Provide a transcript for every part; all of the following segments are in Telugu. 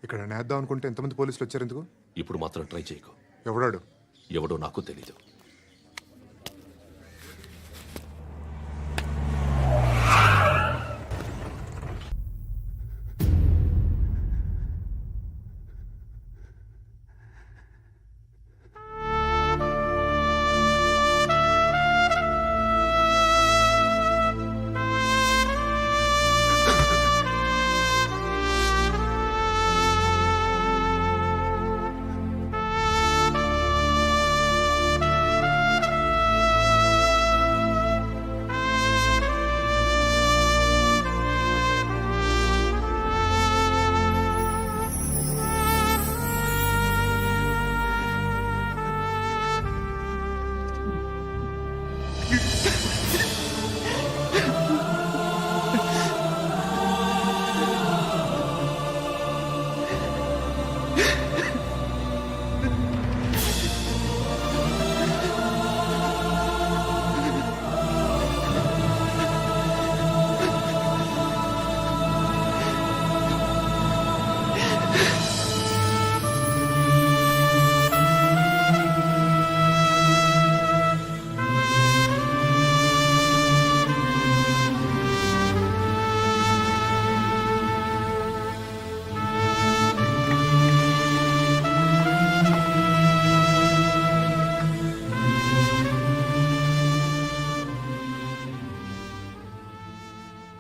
ఇక్కడ నేద్దాం అనుకుంటే ఎంతమంది పోలీసులు వచ్చారు ఎందుకు? ఇప్పుడు మాత్రం ట్రై చేయకు. ఎవడాడు? ఎవడో నాకు తెలీదు.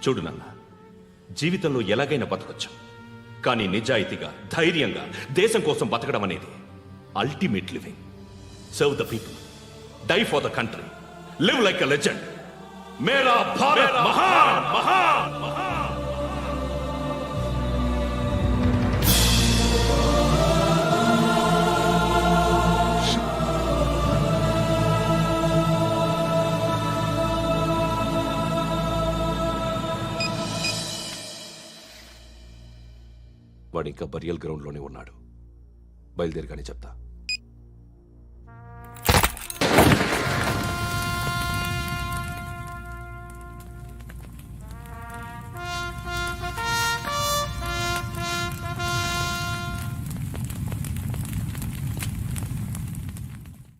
చూడు నాన్న, జీవితంలో ఎలాగైనా బతకొచ్చు, కానీ నిజాయితీగా ధైర్యంగా దేశం కోసం బతకడం అనేది ultimate living. Serve the people, die for the country, live like a legend. మేరా భారత్ మహాన్ మహాన్ మహాన్. వాడు ఇంకా బరియల్ గ్రౌండ్లోనే ఉన్నాడు. బయలుదేరగానే చెప్తా.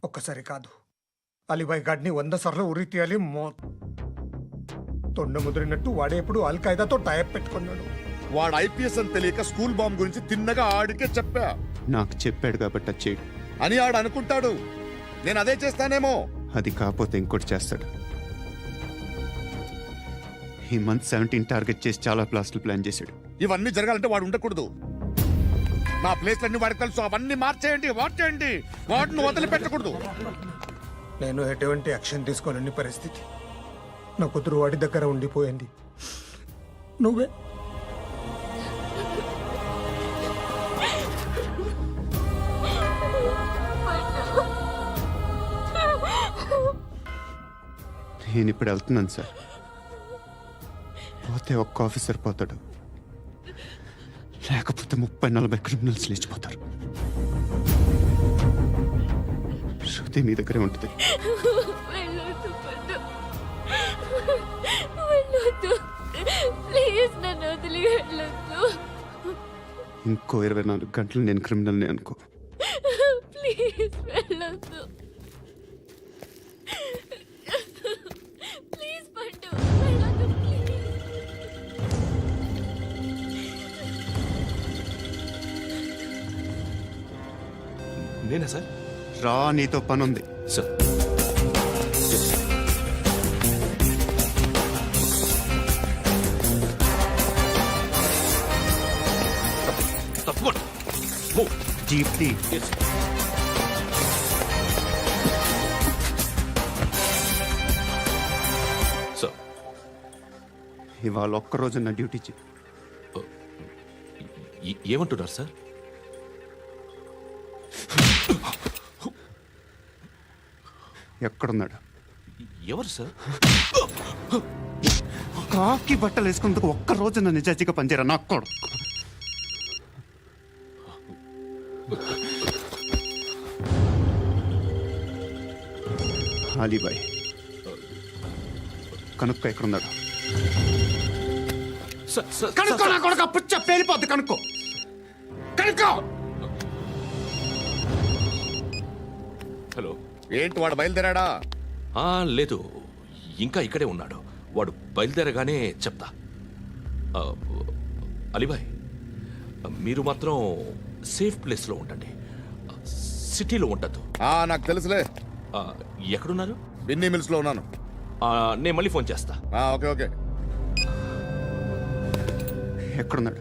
ఒక్కసారి కాదు, అలీబాయ్ గాడిని 100 సార్లు ఉరి తీయాలి. తొండ ముదిరినట్టు వాడేప్పుడు అల్ ఖైదాతో టైప్ పెట్టుకున్నాడు. వాడు ఐపీఎస్ అని తెలియక స్కూల్ బాంబ్ గురించి తిన్నగా ఆడికే చెప్పా. నాకు చెప్పాడు కాబట్టి అది చేయడు అని ఆడు అనుకుంటాడు. నేను అదే చేస్తానేమో. అది కాకపోతే ఇంకోటి చేస్తాడు. ఈ మంత్ 17 టార్గెట్ చేసి చాలా ప్లాస్టులు ప్లాన్ చేశాడు. ఇవన్నీ జరగాలంటే వాడు ఉండకూడదు. నా ప్లేస్లన్నీ వాడికి తెలుసు. అవన్నీ మార్చేయండి, వార్చేయండి. వాటిని వదిలిపెట్టకూడదు. నేను ఎటువంటి యాక్షన్ తీసుకోలేని పరిస్థితి. నా కూతురు వాడి దగ్గర ఉండిపోయింది. నువ్వే నేను ఇప్పుడు వెళ్తున్నాను సార్. పోతే ఒక్క ఆఫీసర్ పోతాడు, లేకపోతే 30-40 క్రిమినల్స్ లేచిపోతారు. శృతి మీ దగ్గరే ఉంటుంది. ఇంకో 24 గంటలు నేను క్రిమినల్ని అనుకో. ప్లీజ్ వెళ్ళొద్దు. ప్లీజ్ పండు, వెళ్ళొద్దు ప్లీజ్. నేనా సార్? రా, నీతో పని ఉంది సార్. తప్పకుండా. జీప్తి సార్. ఇవాళ ఒక్కరోజు నా డ్యూటీ చేయి. ఏమంటున్నారు సార్? ఎక్కడున్నాడు? ఎవరు సార్? కాకి బట్టలు వేసుకున్నందుకు ఒక్కరోజు నా నిజాయితీగా పనిచేయరా నాకు కూడా. అలీబాయ్ కనుక్కో ఎక్కడున్నాడు. కనుక్కో, నా కొడుకు పుచ్చ పేలిపోద్ది. కనుక్కో. కనుక్కో. హలో. ఏంటి వాడు బయలుదేరాడా? లేదు, ఇంకా ఇక్కడే ఉన్నాడు. వాడు బయలుదేరగానే చెప్తా. అలీబాయ్, మీరు మాత్రం సేఫ్ ప్లేస్లో ఉండండి, సిటీలో ఉండద్దు. నాకు తెలుసులే. ఎక్కడున్నారు? బిన్నీ మిల్స్ లో ఉన్నాను. నేను మళ్ళీ ఫోన్ చేస్తా. Okay okay. ఎక్కడున్నాడు?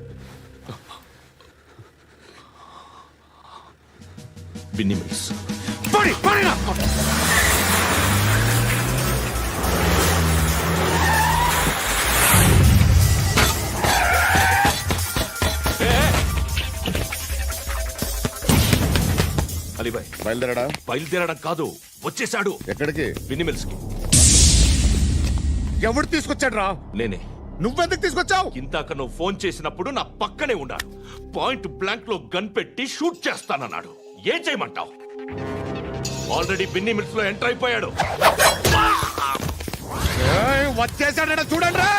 బిన్నీ మిల్స్. పడి పడినా అలీబాయ్, బయలుదేరాడా? బయలుదేరడం కాదు, వచ్చేశాడు. ఎక్కడికి? బిన్నీ మిల్స్ కి. ఎవడు తీసుకొచ్చాడు రా? నేనే. నువ్వెందుకు తీసుకొచ్చావు? ఇందాక నువ్వు ఫోన్ చేసినప్పుడు నా పక్కనే ఉన్నాడు. పాయింట్ బ్లాంక్ లో గన్ పెట్టి షూట్ చేస్తానన్నాడు. ఏం చేయమంటావు? ఆల్రెడీ బిన్నీ మిల్స్ లో ఎంటర్ అయిపోయాడు. వచ్చేసాడ చూడండి రా.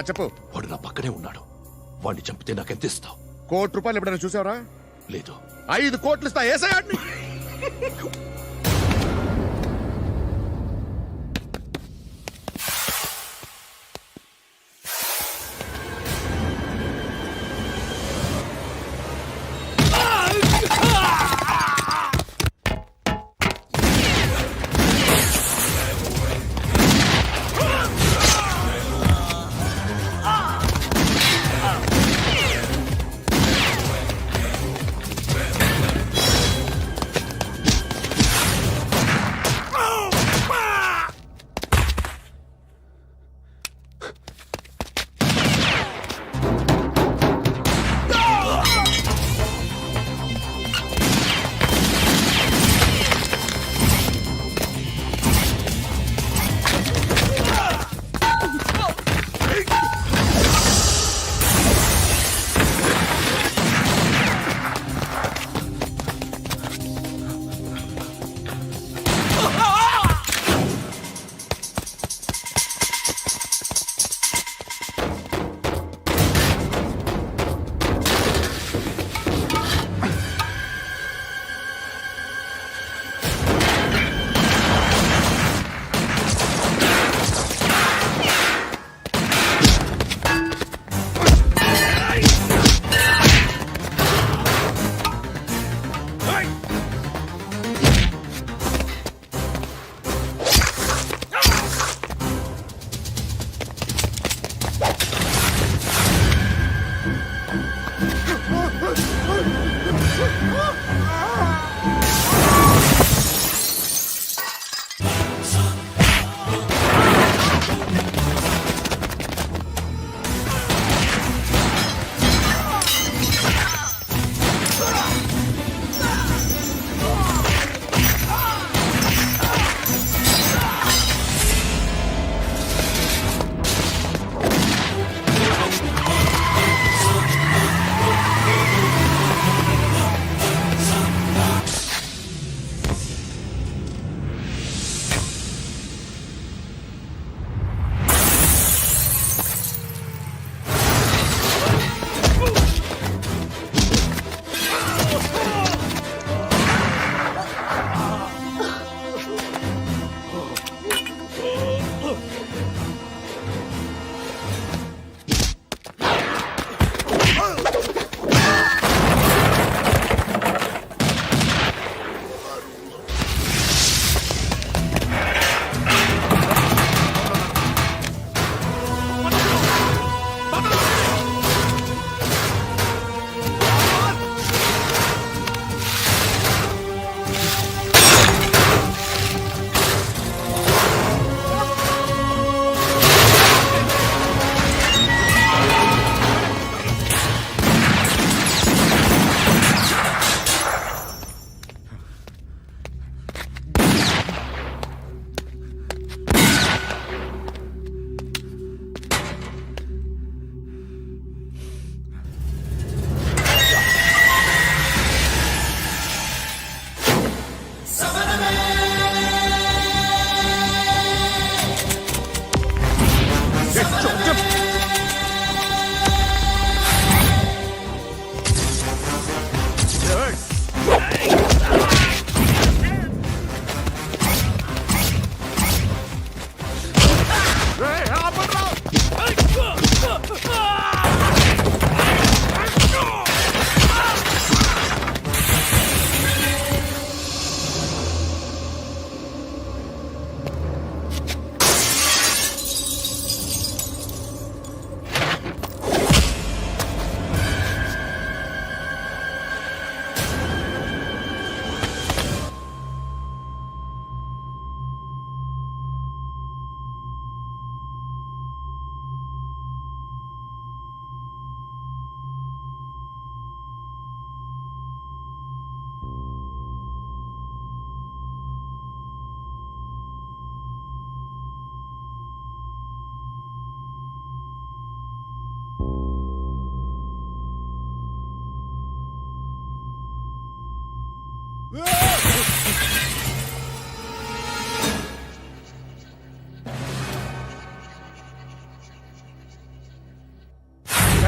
చెప్పు. వాడు నా పక్కనే ఉన్నాడు. వాడిని చంపితే నాకెంత ఇస్తావు? ₹1,00,00,000 ఎప్పుడైనా చూసావరా? లేదు. 5 కోట్లు ఇస్తా. ఏసయాడిని.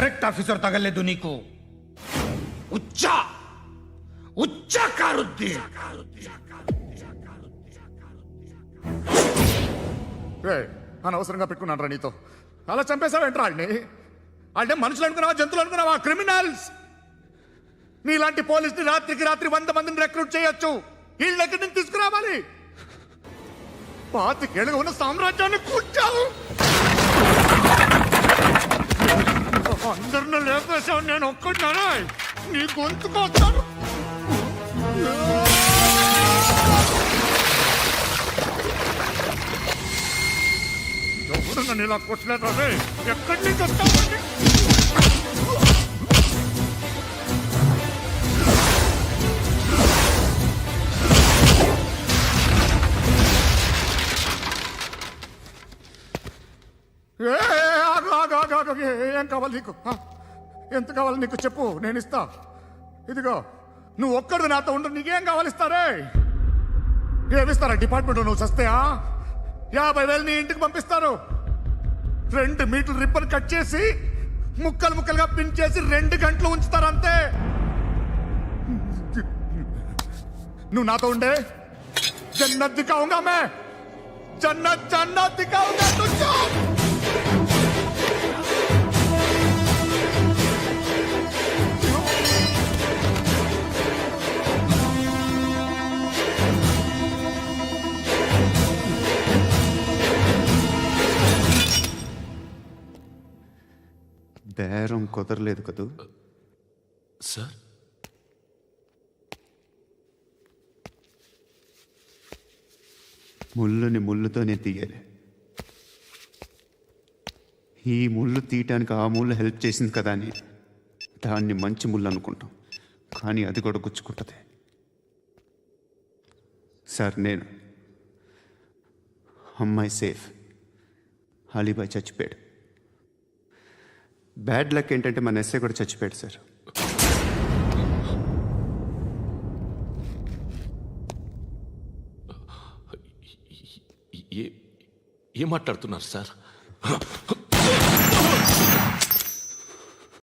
కరెక్ట్ ఆఫీసర్ తగలేదు నీకు. ఉచ్చా ఉచ్చా కారుద్ది. అనవసరంగా పెట్టుకున్నాను రా నీతో. అలా చంపేశావేంట్రా వాడిని? అంటే మనుషులు అనుకున్నావా, జంతువులు అనుకున్నావా? క్రిమినల్స్. నీలాంటి పోలీసుని రాత్రికి రాత్రి 100 మందిని రిక్రూట్ చేయొచ్చు. వీళ్ళ దగ్గర నుంచి తీసుకురావాలి. 25 ఏళ్ళుగా ఉన్న సామ్రాజ్యాన్ని కూర్చావు. అందరిని లేపేశావు, నేను ఒక్కడినారా? నీ గొంతుకొచ్చాను. ఎవరు నన్ను ఇలా కొట్టలేదు రే? ఎక్కడి నుంచి వస్తామండి? ఏం కావాలి నీకు? ఎంత కావాలి నీకు చెప్పు, నేను ఇస్తా. ఇదిగో నువ్వు ఒక్కడు నాతో ఉండు. నీకేం కావాలి ఇస్తారే? ఏమిస్తారా డిపార్ట్మెంట్? నువ్వు సస్తేయా? 50,000 నీ ఇంటికి పంపిస్తారు. 2 మీటర్లు రిబ్బన్ కట్ చేసి ముక్కలు ముక్కలుగా పిన్ చేసి 2 గంటలు ఉంచుతారు అంతే. నువ్వు నాతో ఉండే జన్నత్ దిఖాऊंगा मैं. జన్నత్ జన్నత్ దిఖాऊंगा तुझको. బేరం కుదరలేదు కదూ. సార్, ముళ్ళుని ముళ్ళుతోనే తీయాలి. ఈ ముళ్ళు తీయటానికి ఆ ముళ్ళు హెల్ప్ చేసింది కదా అని దాన్ని మంచి ముళ్ళు అనుకుంటాం, కానీ అది కూడా గుచ్చుకుంటుంది. సార్, నేను అమ్మాయి సేఫ్, అలీబాయ్ చచ్చిపోయాడు. బ్యాడ్ లక్ ఏంటంటే మన ఎస్ఐ కూడా చచ్చిపోయాడు సార్. ఏం మాట్లాడుతున్నారు సార్?